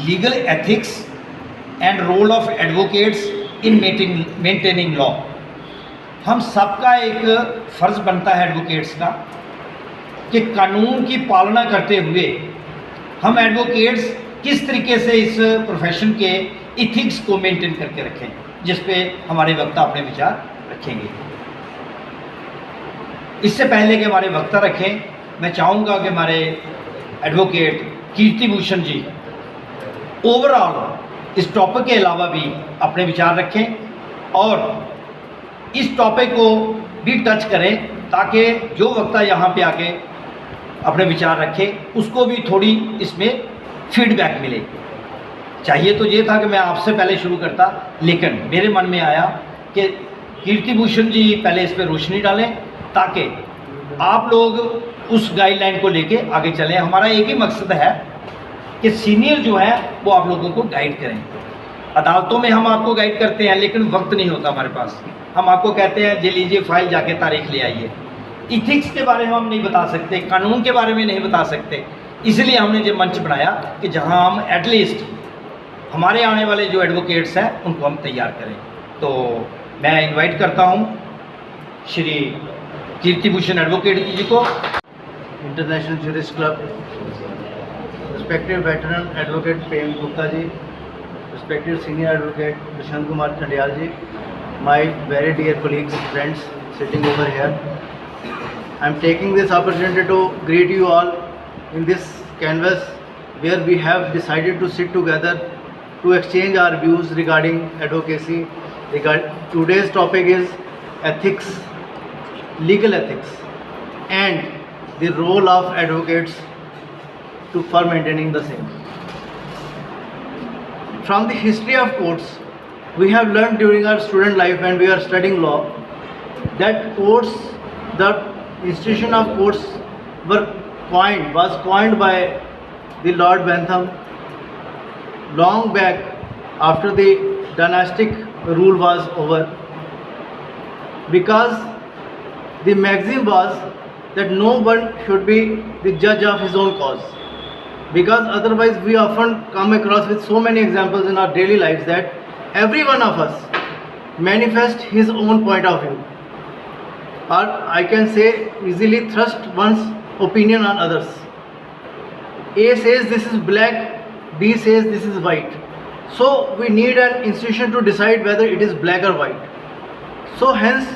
Legal ethics and role of advocates in maintaining law. हम सबका एक फ़र्ज़ बनता है एडवोकेट्स का कि कानून की पालना करते हुए हम एडवोकेट्स किस तरीके से इस प्रोफेशन के इथिक्स को मेंटेन करके रखें, जिस पे हमारे वक्ता अपने विचार रखेंगे। इससे पहले कि हमारे वक्ता रखें, मैं चाहूँगा कि हमारे एडवोकेट कीर्ति भूषण जी ओवरऑल इस टॉपिक के अलावा भी अपने विचार रखें और इस टॉपिक को भी टच करें, ताकि जो वक्ता यहाँ पे आके अपने विचार रखे उसको भी थोड़ी इसमें फीडबैक मिले। चाहिए तो ये था कि मैं आपसे पहले शुरू करता, लेकिन मेरे मन में आया कि कीर्ति भूषण जी पहले इस पर रोशनी डालें, ताकि आप लोग उस गाइडलाइन को लेके आगे चलें। हमारा एक ही मकसद है कि सीनियर जो है वो आप लोगों को गाइड करें। अदालतों में हम आपको गाइड करते हैं, लेकिन वक्त नहीं होता हमारे पास। हम आपको कहते हैं जे लीजिए फाइल, जाके तारीख ले आइए। इथिक्स के बारे में हम नहीं बता सकते, कानून के बारे में नहीं बता सकते, इसलिए हमने ये मंच बनाया कि जहां हम एटलीस्ट हमारे आने वाले जो एडवोकेट्स हैं उनको हम तैयार करें। तो मैं इनवाइट करता हूं श्री कीर्ति भूषण एडवोकेट जी को। International jurist club, respected veteran advocate Prem Gupta ji, respected senior advocate Prashant Kumar Chandiyal ji, my very dear colleagues, friends sitting over here, I am taking this opportunity to greet you all in this canvas where we have decided to sit together to exchange our views regarding advocacy. Today's topic is ethics, legal ethics, and the role of advocates for maintaining the same. From the history of courts, we have learned during our student life when we are studying law that courts, the institution of courts was coined by the Lord Bentham long back after the dynastic rule was over, because the maxim was that no one should be the judge of his own cause, because otherwise we often come across with so many examples in our daily lives that every one of us manifests his own point of view, or I can say easily thrust one's opinion on others. A says this is black, B says this is white. So we need an institution to decide whether it is black or white. So hence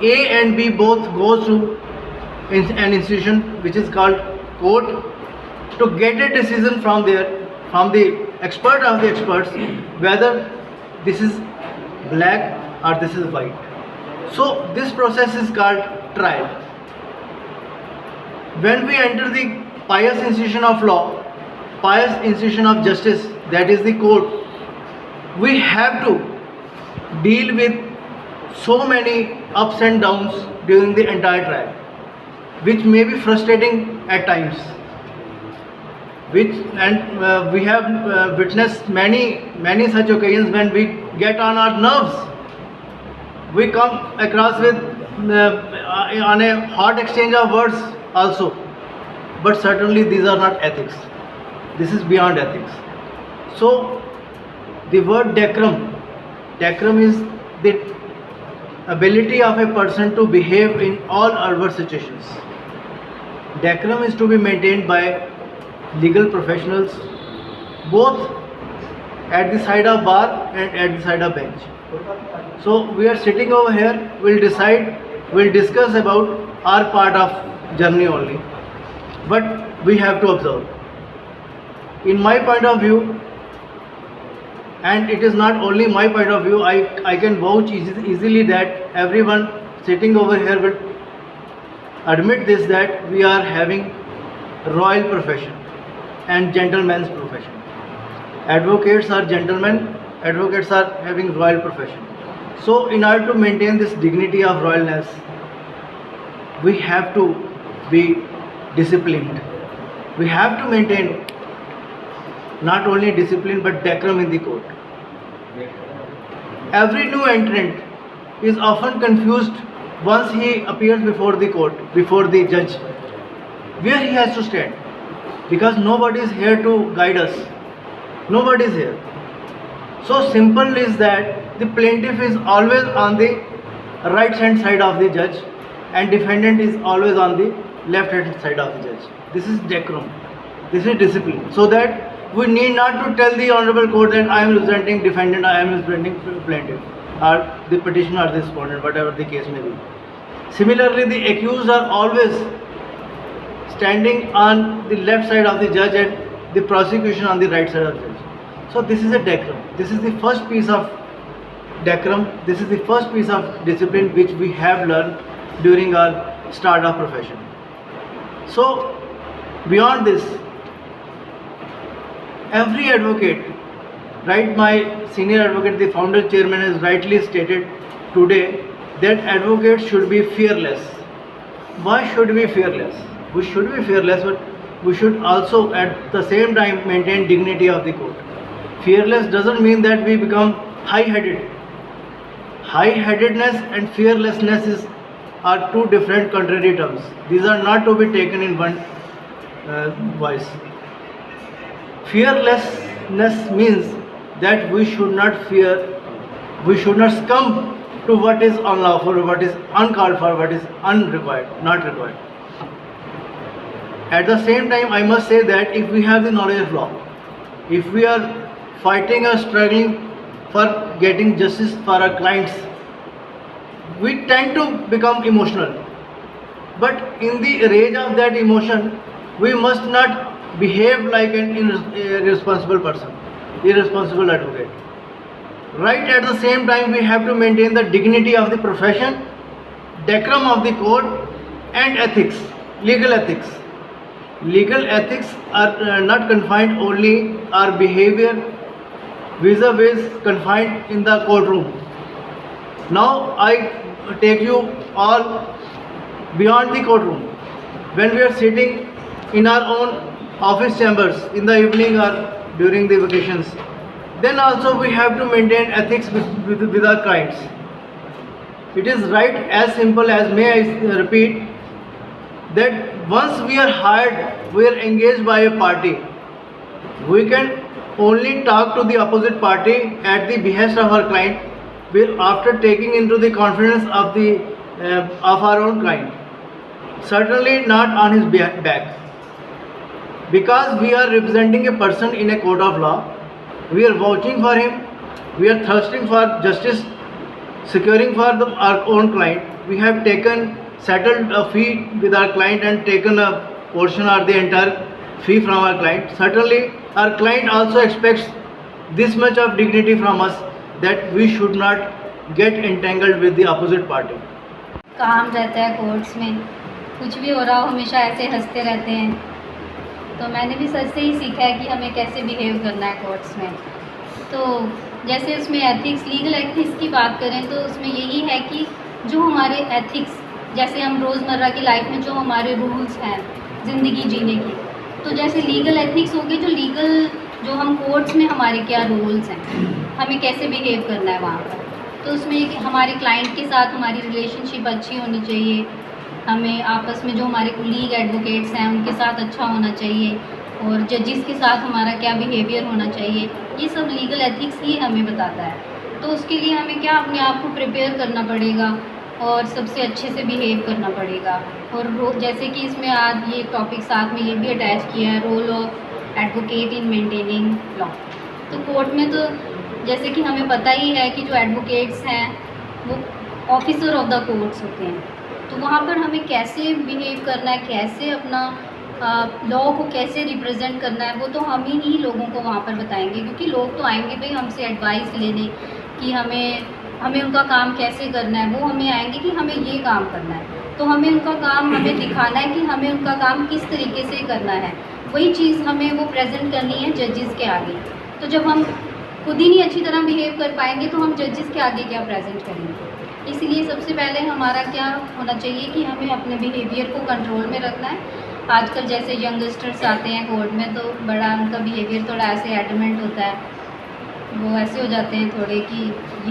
A and B both go to an institution which is called court to get a decision from there, from the expert of the experts, whether this is black or this is white. So this process is called trial. When we enter the pious institution of law, pious institution of justice, that is the court, we have to deal with so many ups and downs during the entire trial, which may be frustrating at times, we have witnessed many such occasions when we get on our nerves. We come across with on a hot exchange of words also, but certainly these are not ethics. This is beyond ethics. So the word decorum is the ability of a person to behave in all adverse situations. Decorum is to be maintained by legal professionals, both at the side of bar and at the side of bench. So we are sitting over here, we'll discuss about our part of journey only, but we have to observe. In my point of view, and it is not only my point of view, I can vouch easily that everyone sitting over here will admit this, that we are having royal profession and gentleman's profession. Advocates are gentlemen, advocates are having royal profession. So in order to maintain this dignity of royalness, we have to be disciplined. We have to maintain not only discipline but decorum in the court. Every new entrant is often confused once he appears before the court, before the judge, where he has to stand, because nobody is here to guide us. Nobody is here. So simple is that the plaintiff is always on the right hand side of the judge and defendant is always on the left hand side of the judge. This is decorum. This is discipline. So that we need not to tell the honorable court that I am representing defendant, I am representing plaintiff, or the petitioner or the respondent, whatever the case may be. Similarly, the accused are always standing on the left side of the judge and the prosecution on the right side of the judge. So this is a decorum. This is the first piece of decorum. This is the first piece of discipline which we have learned during our start of profession. So beyond this, every advocate, right, my senior advocate, the founder chairman, has rightly stated today that advocates should be fearless. Why should we be fearless? We should be fearless, but we should also at the same time maintain dignity of the court. Fearless doesn't mean that we become high-headed. High-headedness and fearlessness are two different contrary terms. These are not to be taken in one voice. Fearlessness means that we should not fear, we should not succumb to what is unlawful, what is uncalled for, what is unrequired, not required. At the same time, I must say that if we have the knowledge of law, if we are fighting or struggling for getting justice for our clients, we tend to become emotional. But in the rage of that emotion, we must not behave like an irresponsible person, irresponsible advocate. Right at the same time, we have to maintain the dignity of the profession, decorum of the court, and ethics, legal ethics. Legal ethics are not confined only our behavior vis-a-vis confined in the courtroom. Now I take you all beyond the courtroom. When we are sitting in our own office chambers in the evening or during the vacations, then also we have to maintain ethics with our clients. It is right as simple as, may I repeat, that once we are hired, we are engaged by a party, we can only talk to the opposite party at the behest of our client after taking into the confidence of our own client. Certainly not on his back. Because we are representing a person in a court of law, we are vouching for him, we are thirsting for justice, securing for our own client. We have settled a fee with our client and taken a portion or the entire fee from our client. Certainly our client also expects this much of dignity from us, that we should not get entangled with the opposite party. काम रहता है courts में, कुछ भी हो रहा हो हमेशा ऐसे हंसते रहते हैं, तो मैंने भी सच से ही सीखा है कि हमें कैसे बिहेव करना है कोर्ट्स में। तो जैसे उसमें एथिक्स, लीगल एथिक्स की बात करें तो उसमें यही है कि जो हमारे एथिक्स, जैसे हम रोज़मर्रा की लाइफ में जो हमारे रूल्स हैं ज़िंदगी जीने की, तो जैसे लीगल एथिक्स हो गए, जो हम कोर्ट्स में हमारे क्या रूल्स हैं, हमें कैसे बिहेव करना है वहाँ पर। तो उसमें हमारे क्लाइंट के साथ हमारी रिलेशनशिप अच्छी होनी चाहिए, हमें आपस में जो हमारे कोलीग एडवोकेट्स हैं उनके साथ अच्छा होना चाहिए, और जजेस के साथ हमारा क्या बिहेवियर होना चाहिए, ये सब लीगल एथिक्स ही हमें बताता है। तो उसके लिए हमें क्या अपने आप को प्रिपेयर करना पड़ेगा और सबसे अच्छे से बिहेव करना पड़ेगा। और जैसे कि इसमें आज ये टॉपिक साथ में ये भी अटैच किया है, role of advocate in maintaining law. तो कोर्ट में तो जैसे कि हमें पता ही है कि जो एडवोकेट्स हैं वो ऑफिसर ऑफ द कोर्ट्स होते हैं, तो वहाँ पर हमें कैसे बिहेव करना है, कैसे अपना लॉ को कैसे रिप्रेजेंट करना है, वो तो हम ही लोगों को वहाँ पर बताएंगे, क्योंकि लोग तो आएंगे भाई हमसे एडवाइस लेने कि हमें उनका काम कैसे करना है। वो हमें आएंगे कि हमें ये काम करना है, तो हमें उनका काम हमें दिखाना है कि हमें उनका काम किस तरीके से करना है, वही चीज़ हमें वो प्रेजेंट करनी है जजेस के आगे। तो जब हम खुद ही नहीं अच्छी तरह बिहेव कर पाएंगे तो हम जजेस के आगे क्या प्रेजेंट करेंगे। इसलिए सबसे पहले हमारा क्या होना चाहिए कि हमें अपने बिहेवियर को कंट्रोल में रखना है। आजकल जैसे यंगस्टर्स आते हैं कोर्ट में तो बड़ा उनका बिहेवियर थोड़ा ऐसे एडमेंट होता है, वो ऐसे हो जाते हैं थोड़े कि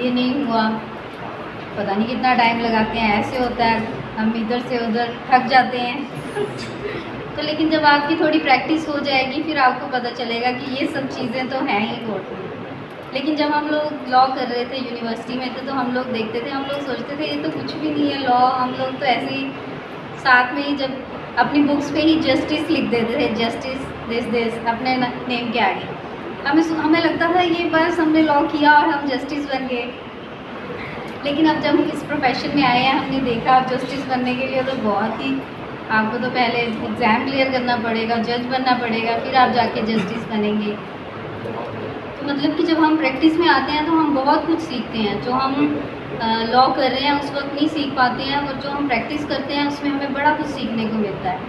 ये नहीं हुआ, पता नहीं कितना टाइम लगाते हैं, ऐसे होता है, हम इधर से उधर थक जाते हैं तो लेकिन जब आपकी थोड़ी प्रैक्टिस हो जाएगी फिर आपको पता चलेगा कि ये सब चीज़ें तो हैं ही कोर्ट में। लेकिन जब हम लोग लॉ कर रहे थे यूनिवर्सिटी में तो हम लोग देखते थे, हम लोग सोचते थे ये तो कुछ भी नहीं है लॉ, हम लोग तो ऐसे ही साथ में ही जब अपनी बुक्स पे ही जस्टिस लिख देते थे, जस्टिस दिस अपने नेम के आगे। हमें लगता था ये बस हमने लॉ किया और हम जस्टिस बन गए। लेकिन अब जब हम इस प्रोफेशन में आए हैं हमने देखा अब जस्टिस बनने के लिए तो बहुत ही आपको तो पहले एग्ज़ाम क्लियर करना पड़ेगा, जज बनना पड़ेगा, फिर आप जाके जस्टिस बनेंगे। तो मतलब कि जब हम प्रैक्टिस में आते हैं तो हम बहुत कुछ सीखते हैं, जो हम लॉ कर रहे हैं उस वक्त नहीं सीख पाते हैं, और जो हम प्रैक्टिस करते हैं उसमें हमें बड़ा कुछ सीखने को मिलता है।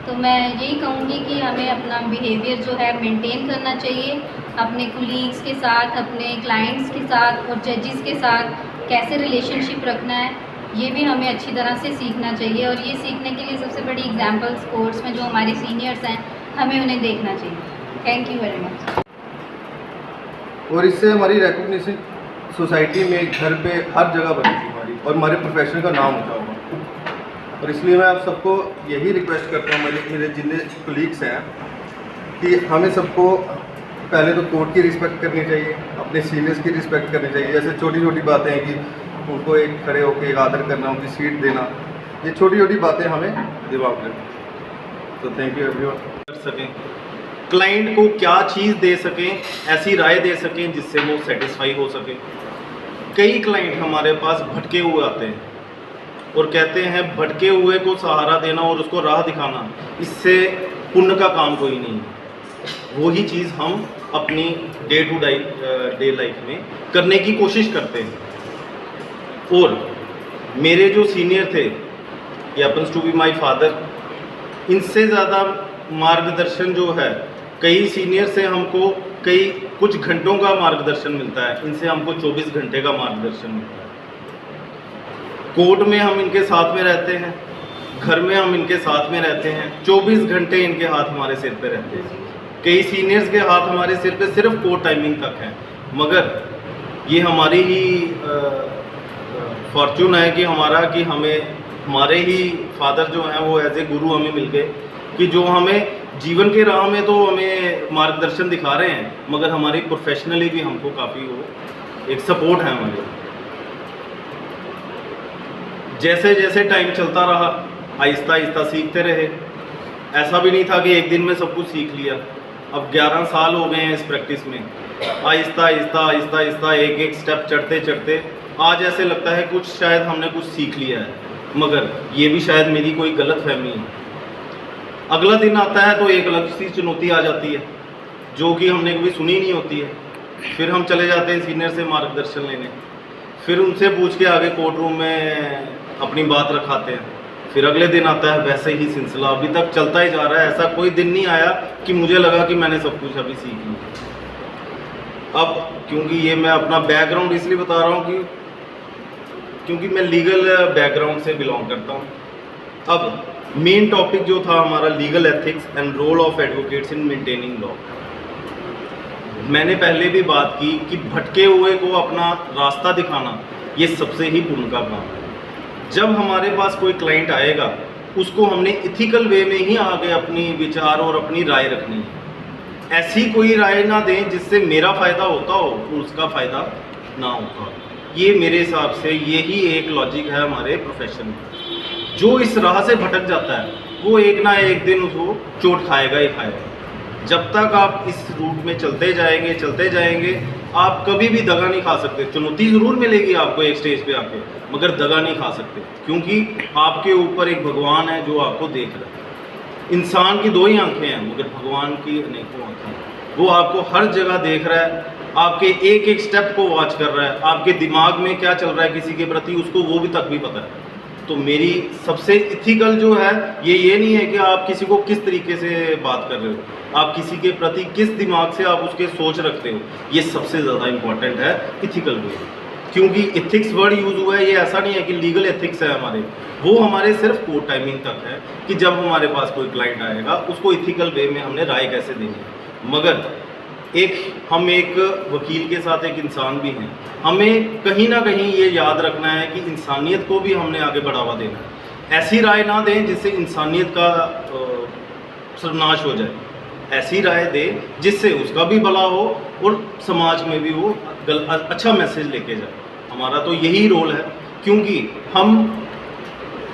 तो मैं यही कहूँगी कि हमें अपना बिहेवियर जो है मेंटेन करना चाहिए, अपने कुलीग्स के साथ, अपने क्लाइंट्स के साथ और जजेस के साथ कैसे रिलेशनशिप रखना है, ये भी हमें अच्छी तरह से सीखना चाहिए। और ये सीखने के लिए सबसे बड़ी एग्जांपल्स कोर्ट्स में जो हमारे सीनियर्स हैं हमें उन्हें देखना चाहिए। Thank you very much. और इससे हमारी रिकॉग्निशन सोसाइटी में, घर पे, हर जगह बनेगी हमारी, और हमारे प्रोफेशन का नाम ऊँचा होगा। और इसलिए मैं आप सबको यही रिक्वेस्ट करता हूँ, मेरे जितने कोलीग्स हैं, कि हमें सबको पहले तो कोर्ट की रिस्पेक्ट करनी चाहिए, अपने सीनियर्स की रिस्पेक्ट करनी चाहिए। जैसे छोटी छोटी बातें हैं कि उनको एक खड़े होकर एक आदर करना, उनकी सीट देना, ये छोटी छोटी बातें हमें दिमाग में। तो थैंक यू एवरीवन। कर सकें, क्लाइंट को क्या चीज़ दे सकें, ऐसी राय दे सकें जिससे वो सेटिस्फाई हो सके। कई क्लाइंट हमारे पास भटके हुए आते हैं और कहते हैं भटके हुए को सहारा देना और उसको राह दिखाना, इससे पुण्य का काम कोई नहीं है। वही चीज़ हम अपनी डे टू डे लाइफ में करने की कोशिश करते हैं। और मेरे जो सीनियर थे, ये happens to be my father, इनसे ज़्यादा मार्गदर्शन जो है कई सीनियर से हमको कुछ घंटों का मार्गदर्शन मिलता है, इनसे हमको 24 घंटे का मार्गदर्शन मिलता है। कोर्ट में हम इनके साथ में रहते हैं, घर में हम इनके साथ में रहते हैं, 24 घंटे इनके हाथ हमारे सिर पे रहते हैं। कई सीनियर्स के हाथ हमारे सिर पे सिर्फ कोर्ट टाइमिंग तक है, मगर ये हमारी ही फॉर्चून है कि हमारे ही फादर जो हैं वो एज ए गुरु हमें मिल गए, कि जो हमें जीवन के राह में तो हमें मार्गदर्शन दिखा रहे हैं, मगर हमारी प्रोफेशनली भी हमको काफ़ी वो एक सपोर्ट है हमारे। जैसे जैसे टाइम चलता रहा आहिस्ता आहिस्ता सीखते रहे। ऐसा भी नहीं था कि एक दिन में सब कुछ सीख लिया। अब 11 साल हो गए हैं इस प्रैक्टिस में। आहिस्ता आहिस्ता आहिस्ता आहिस्ता एक एक स्टेप चढ़ते चढ़ते आज ऐसे लगता है कुछ शायद हमने कुछ सीख लिया है, मगर ये भी शायद मेरी कोई गलत फहमी है। अगला दिन आता है तो एक अलग सी चुनौती आ जाती है जो कि हमने कभी सुनी नहीं होती है। फिर हम चले जाते हैं सीनियर से मार्गदर्शन लेने, फिर उनसे पूछ के आगे कोर्ट रूम में अपनी बात रखाते हैं। फिर अगले दिन आता है वैसे ही सिलसिला अभी तक चलता ही जा रहा है। ऐसा कोई दिन नहीं आया कि मुझे लगा कि मैंने सब कुछ अभी सीख लिया। अब क्योंकि ये मैं अपना बैकग्राउंड इसलिए बता रहा हूँ क्योंकि मैं लीगल बैकग्राउंड से बिलोंग करता हूँ। अब मेन टॉपिक जो था हमारा legal ethics and role of advocates in maintaining law. मैंने पहले भी बात की कि भटके हुए को अपना रास्ता दिखाना ये सबसे ही पुण्य का काम है। जब हमारे पास कोई क्लाइंट आएगा उसको हमने इथिकल वे में ही आगे अपनी विचार और अपनी राय रखनी है। ऐसी कोई राय ना दें जिससे मेरा फ़ायदा होता हो उसका फ़ायदा ना होता। ये मेरे हिसाब से यही एक लॉजिक है हमारे प्रोफेशन में। जो इस राह से भटक जाता है वो एक ना एक दिन उसको चोट खाएगा ही खाएगा। जब तक आप इस रूट में चलते जाएंगे आप कभी भी दगा नहीं खा सकते। चुनौती ज़रूर मिलेगी आपको एक स्टेज पे आके, मगर दगा नहीं खा सकते, क्योंकि आपके ऊपर एक भगवान है जो आपको देख रहा है। इंसान की दो ही आंखें हैं मगर भगवान की अनेकों आंखें हैं। वो आपको हर जगह देख रहा है, आपके एक एक स्टेप को वॉच कर रहा है। आपके दिमाग में क्या चल रहा है किसी के प्रति उसको वो भी तक भी पता है। तो मेरी सबसे इथिकल जो है ये नहीं है कि आप किसी को किस तरीके से बात कर रहे हो, आप किसी के प्रति किस दिमाग से आप उसके सोच रखते हो, ये सबसे ज़्यादा इम्पॉर्टेंट है इथिकल वे। क्योंकि इथिक्स वर्ड यूज़ हुआ है, ये ऐसा नहीं है कि लीगल एथिक्स है हमारे, वो हमारे सिर्फ कोर्ट टाइमिंग तक है कि जब हमारे पास कोई क्लाइंट आएगा उसको इथिकल वे में हमने राय कैसे देनी है। मगर हम एक वकील के साथ एक इंसान भी हैं। हमें कहीं ना कहीं ये याद रखना है कि इंसानियत को भी हमने आगे बढ़ावा देना है। ऐसी राय ना दें जिससे इंसानियत का सर्वनाश हो जाए। ऐसी राय दे जिससे उसका भी भला हो और समाज में भी वो अच्छा मैसेज लेके जाए। हमारा तो यही रोल है, क्योंकि हम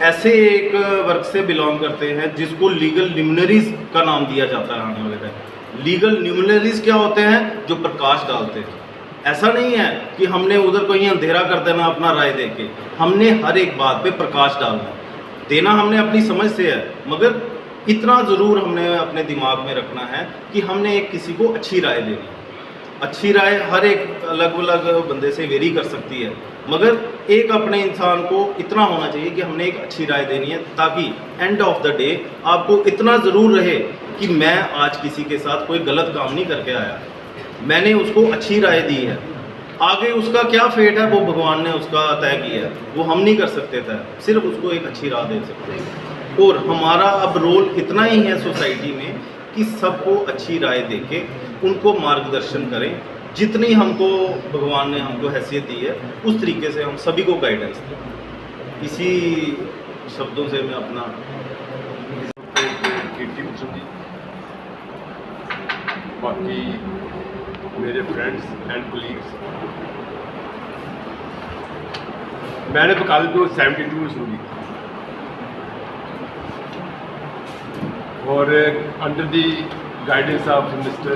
ऐसे एक वर्ग से बिलोंग करते हैं जिसको लीगल ल्यूमिनरीज का नाम दिया जाता है आने वाले टाइम। लीगल ल्यूमिनरीज क्या होते हैं? जो प्रकाश डालते हैं। ऐसा नहीं है कि हमने उधर कहीं अंधेरा कर देना अपना राय दे के, हमने हर एक बात पे प्रकाश डालना देना हमने अपनी समझ से है, मगर इतना ज़रूर हमने अपने दिमाग में रखना है कि हमने एक किसी को अच्छी राय देनी है। अच्छी राय हर एक अलग अलग बंदे से वेरी कर सकती है, मगर एक अपने इंसान को इतना होना चाहिए कि हमने एक अच्छी राय देनी है, ताकि एंड ऑफ द डे आपको इतना ज़रूर रहे कि मैं आज किसी के साथ कोई गलत काम नहीं करके आया, मैंने उसको अच्छी राय दी है। आगे उसका क्या फेट है वो भगवान ने उसका तय किया है, वो हम नहीं कर सकते तय, सिर्फ उसको एक अच्छी राह दे सकते हैं। और हमारा अब रोल इतना ही है सोसाइटी में कि सबको अच्छी राय देके उनको मार्गदर्शन करें। जितनी हमको भगवान ने हमको हैसियत दी है उस तरीके से हम सभी को गाइडेंस दें। इसी शब्दों से मैं अपना बाकी मेरे फ्रेंड्स एंड कोलीग्स, मैंने वकालत को 72 में शुरू की और under the guidance of mister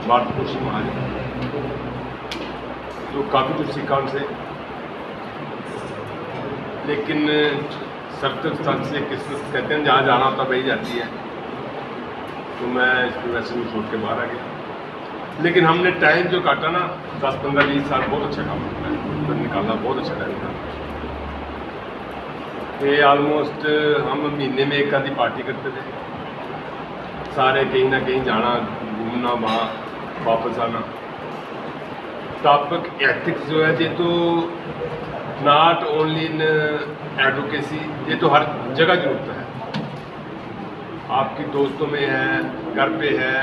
Bharat Bhushan Mahajan, तो काफ़ी कुछ सीखा उनसे। लेकिन सरतक स्थान से किस्मत कहते हैं जहाँ जाना होता वही जाती है, तो मैं इस प्रोफेशन में छोड़ के बाहर आ गया। लेकिन हमने टाइम जो काटा ना 10, 15, 20 साल बहुत अच्छा काम किया, निकाला, बहुत अच्छा टाइम था। ये ऑलमोस्ट हम महीने में एक आधी पार्टी करते थे, सारे कहीं ना कहीं जाना, घूमना, वहाँ वापस आना। टॉपिक एथिक्स जो है ये तो नॉट ओनली इन एडवोकेसी, ये तो हर जगह जरूरत है। आपकी दोस्तों में है, घर पे है,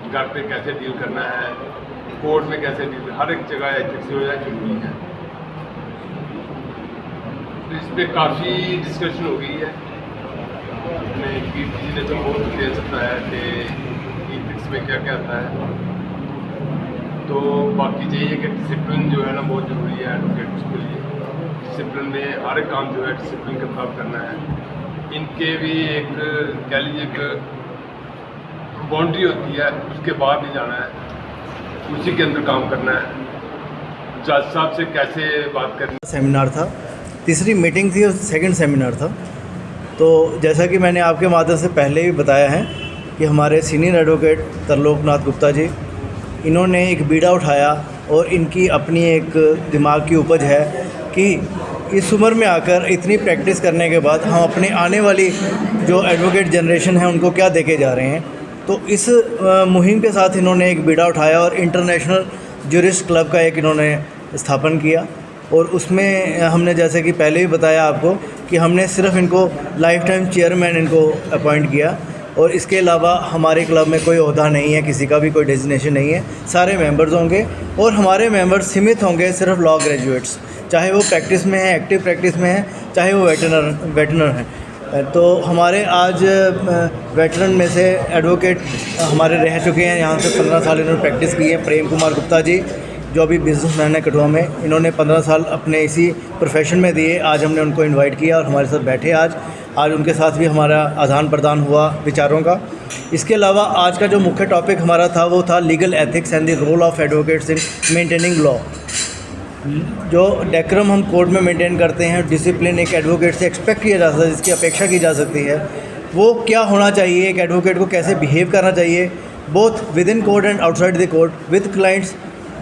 घर पे कैसे डील करना है, कोर्ट में कैसे डील, हर एक जगह एथिक्स जो है जरूरी है। तो इस पर काफ़ी डिस्कशन हो गई है। किसी ने तो बहुत दे सकता है कि एथिक्स में क्या क्या आता है। तो बाकी चाहिए कि डिसिप्लिन जो है ना बहुत ज़रूरी है एडवोकेट्स के लिए। डिसिप्लिन में हर एक काम जो है डिसिप्लिन के साथ करना है। इनके भी एक कह लीजिए एक बाउंड्री होती है, उसके बाद नहीं जाना है, उसी के अंदर काम करना है। जज साहब से कैसे बात करनी। सेमिनार था, तीसरी मीटिंग थी और सेकंड सेमिनार था। तो जैसा कि मैंने आपके माध्यम से पहले भी बताया है कि हमारे सीनियर एडवोकेट त्रिलोकनाथ गुप्ता जी, इन्होंने एक बीड़ा उठाया और इनकी अपनी एक दिमाग की उपज है कि इस उम्र में आकर इतनी प्रैक्टिस करने के बाद हम अपने आने वाली जो एडवोकेट जनरेशन है उनको क्या देके जा रहे हैं। तो इस मुहिम के साथ इन्होंने एक बीड़ा उठाया और इंटरनेशनल ज्यूरिस्ट क्लब का एक इन्होंने स्थापन किया। और उसमें हमने जैसे कि पहले भी बताया आपको कि हमने सिर्फ इनको लाइफ टाइम चेयरमैन इनको अपॉइंट किया, और इसके अलावा हमारे क्लब में कोई ओहदा नहीं है, किसी का भी कोई डेजिग्नेशन नहीं है। सारे मेंबर्स होंगे और हमारे मेंबर्स सीमित होंगे सिर्फ लॉ ग्रेजुएट्स, चाहे वो प्रैक्टिस में है, एक्टिव प्रैक्टिस में है, चाहे वो वेटरनर हैं। तो हमारे आज वेटरन में से एडवोकेट हमारे रह चुके हैं, यहाँ से 15 साल इन्होंने प्रैक्टिस की है। प्रेम कुमार गुप्ता जी जो अभी बिजनेसमैन है कठुआ में, इन्होंने 15 साल अपने इसी प्रोफेशन में दिए। आज हमने उनको इनवाइट किया और हमारे साथ बैठे आज उनके साथ भी हमारा आदान प्रदान हुआ विचारों का। इसके अलावा आज का जो मुख्य टॉपिक हमारा था वो था legal ethics and the role of advocates in maintaining law. जो डेकोरम हम कोर्ट में मेंटेन करते हैं, डिसिप्लिन एक एडवोकेट से एक्सपेक्ट किया जा सकता है, जिसकी अपेक्षा की जा सकती है, वो क्या होना चाहिए, एक एडवोकेट को कैसे बिहेव करना चाहिए, both with in court and outside the court, with clients,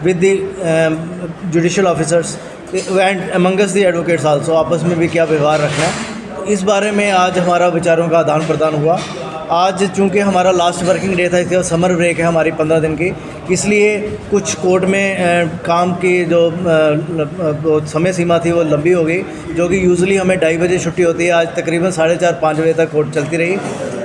with the judicial officers and Among Us the advocates also, आपस में भी क्या व्यवहार रखना है। इस बारे में आज हमारा विचारों का आदान प्रदान हुआ। आज चूँकि हमारा लास्ट वर्किंग डे था, इसके बाद समर ब्रेक है हमारी 15 दिन की, इसलिए कुछ कोर्ट में काम की जो समय सीमा थी वो लंबी हो गई, जो कि यूजुअली हमें 2:30 बजे छुट्टी होती है। आज तकरीबन 4:30-5 बजे तक कोर्ट चलती रही।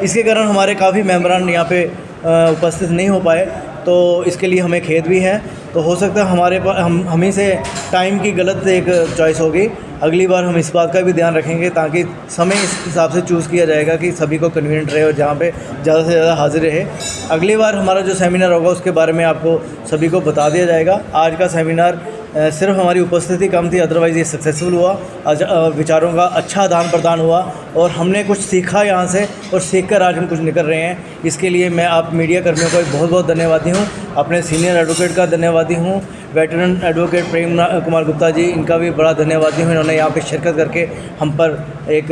इसके कारण हमारे काफ़ी मेंबरान यहाँ पे उपस्थित नहीं हो पाए, तो इसके लिए हमें खेद भी है। तो हो सकता है हमारे पास हम ही से टाइम की गलत एक चॉइस होगी, अगली बार हम इस बात का भी ध्यान रखेंगे ताकि समय इस हिसाब से चूज़ किया जाएगा कि सभी को कन्वीनियंट रहे और जहाँ पे ज़्यादा से ज़्यादा हाजिर रहे। अगली बार हमारा जो सेमिनार होगा उसके बारे में आपको सभी को बता दिया जाएगा। आज का सेमिनार सिर्फ हमारी उपस्थिति कम थी, अदरवाइज़ ये सक्सेसफुल हुआ। आज विचारों का अच्छा आदान प्रदान हुआ और हमने कुछ सीखा यहाँ से और सीखकर आज हम कुछ निकल रहे हैं। इसके लिए मैं आप मीडिया कर्मियों का बहुत बहुत धन्यवादी हूँ, अपने सीनियर एडवोकेट का धन्यवादी हूँ, वेटरन एडवोकेट प्रेम कुमार गुप्ता जी, इनका भी बड़ा धन्यवादी हूँ। इन्होंने यहाँ पे शिरकत करके हम पर एक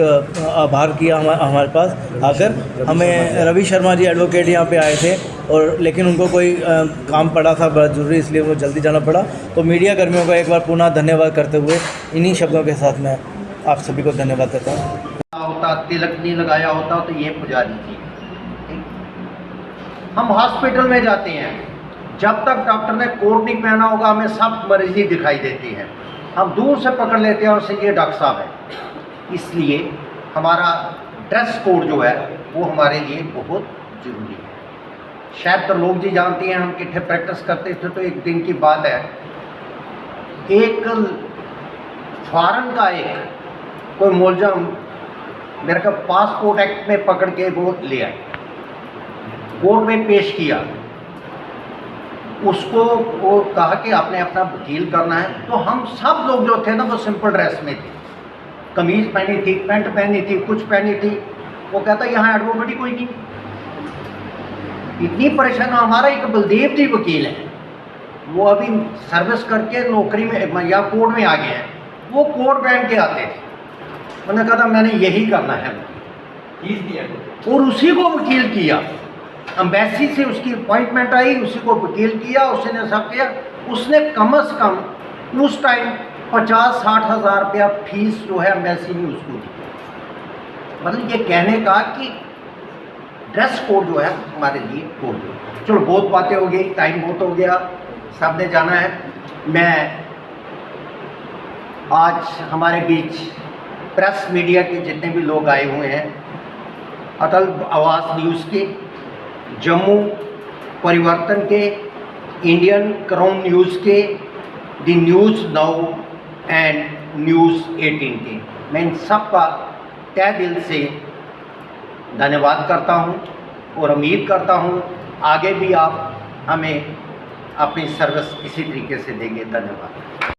आभार किया हमारे पास आकर। हमें रवि शर्मा जी एडवोकेट यहाँ पे आए थे और लेकिन उनको कोई काम पड़ा था बड़ा ज़रूरी, इसलिए उनको जल्दी जाना पड़ा। तो मीडिया कर्मियों का एक बार पुनः धन्यवाद करते हुए इन्हीं शब्दों के साथ मैं आप सभी को धन्यवाद देता हूँ। होता तिलक नहीं लगाया होता तो ये पुजारी थी। हम हॉस्पिटल में जाते हैं, जब तक डॉक्टर ने कोट नहीं पहना होगा हमें सब मरीजी दिखाई देती है, हम दूर से पकड़ लेते हैं और से ये डॉक्टर साहब है। इसलिए हमारा ड्रेस कोड जो है वो हमारे लिए बहुत ज़रूरी है। शायद तो लोग जी जानते हैं, हम कितने प्रैक्टिस करते थे तो एक दिन की बात है, एक फॉरेन का एक कोई मुलजम मेरे को पासपोर्ट एक्ट में पकड़ के वो ले आए, कोर्ट में पेश किया। उसको वो कहा कि आपने अपना वकील करना है। तो हम सब लोग जो थे ना वो सिंपल ड्रेस में थे, कमीज़ पहनी थी, पैंट पहनी थी, कुछ पहनी थी। वो कहता यहाँ एडवोकेट ही कोई नहीं। इतनी परेशान। हमारा एक बलदेव जी वकील है, वो अभी सर्विस करके नौकरी में या कोर्ट में आ गए हैं, वो कोट पहन के आते थे। उन्होंने कहा था मैंने यही करना है और उसी को वकील किया। अम्बेसी से उसकी अपॉइंटमेंट आई, उसी को वकील किया, उसने सब किया। उसने कम से कम उस टाइम 50-60 हज़ार रुपया फीस जो है अम्बेसी ने उसको दी। मतलब ये कहने का कि ड्रेस कोड जो है हमारे लिए कोड है। चलो बहुत बातें हो गई, टाइम बहुत हो गया, सब ने जाना है। मैं आज हमारे बीच प्रेस मीडिया के जितने भी लोग आए हुए हैं, अटल आवाज़ न्यूज़ के, जम्मू परिवर्तन के, इंडियन क्राउन न्यूज़ के, the news now and news 18 के, मैं इन सब का तहे दिल से धन्यवाद करता हूं और उम्मीद करता हूं आगे भी आप हमें अपनी सर्विस इसी तरीके से देंगे। धन्यवाद।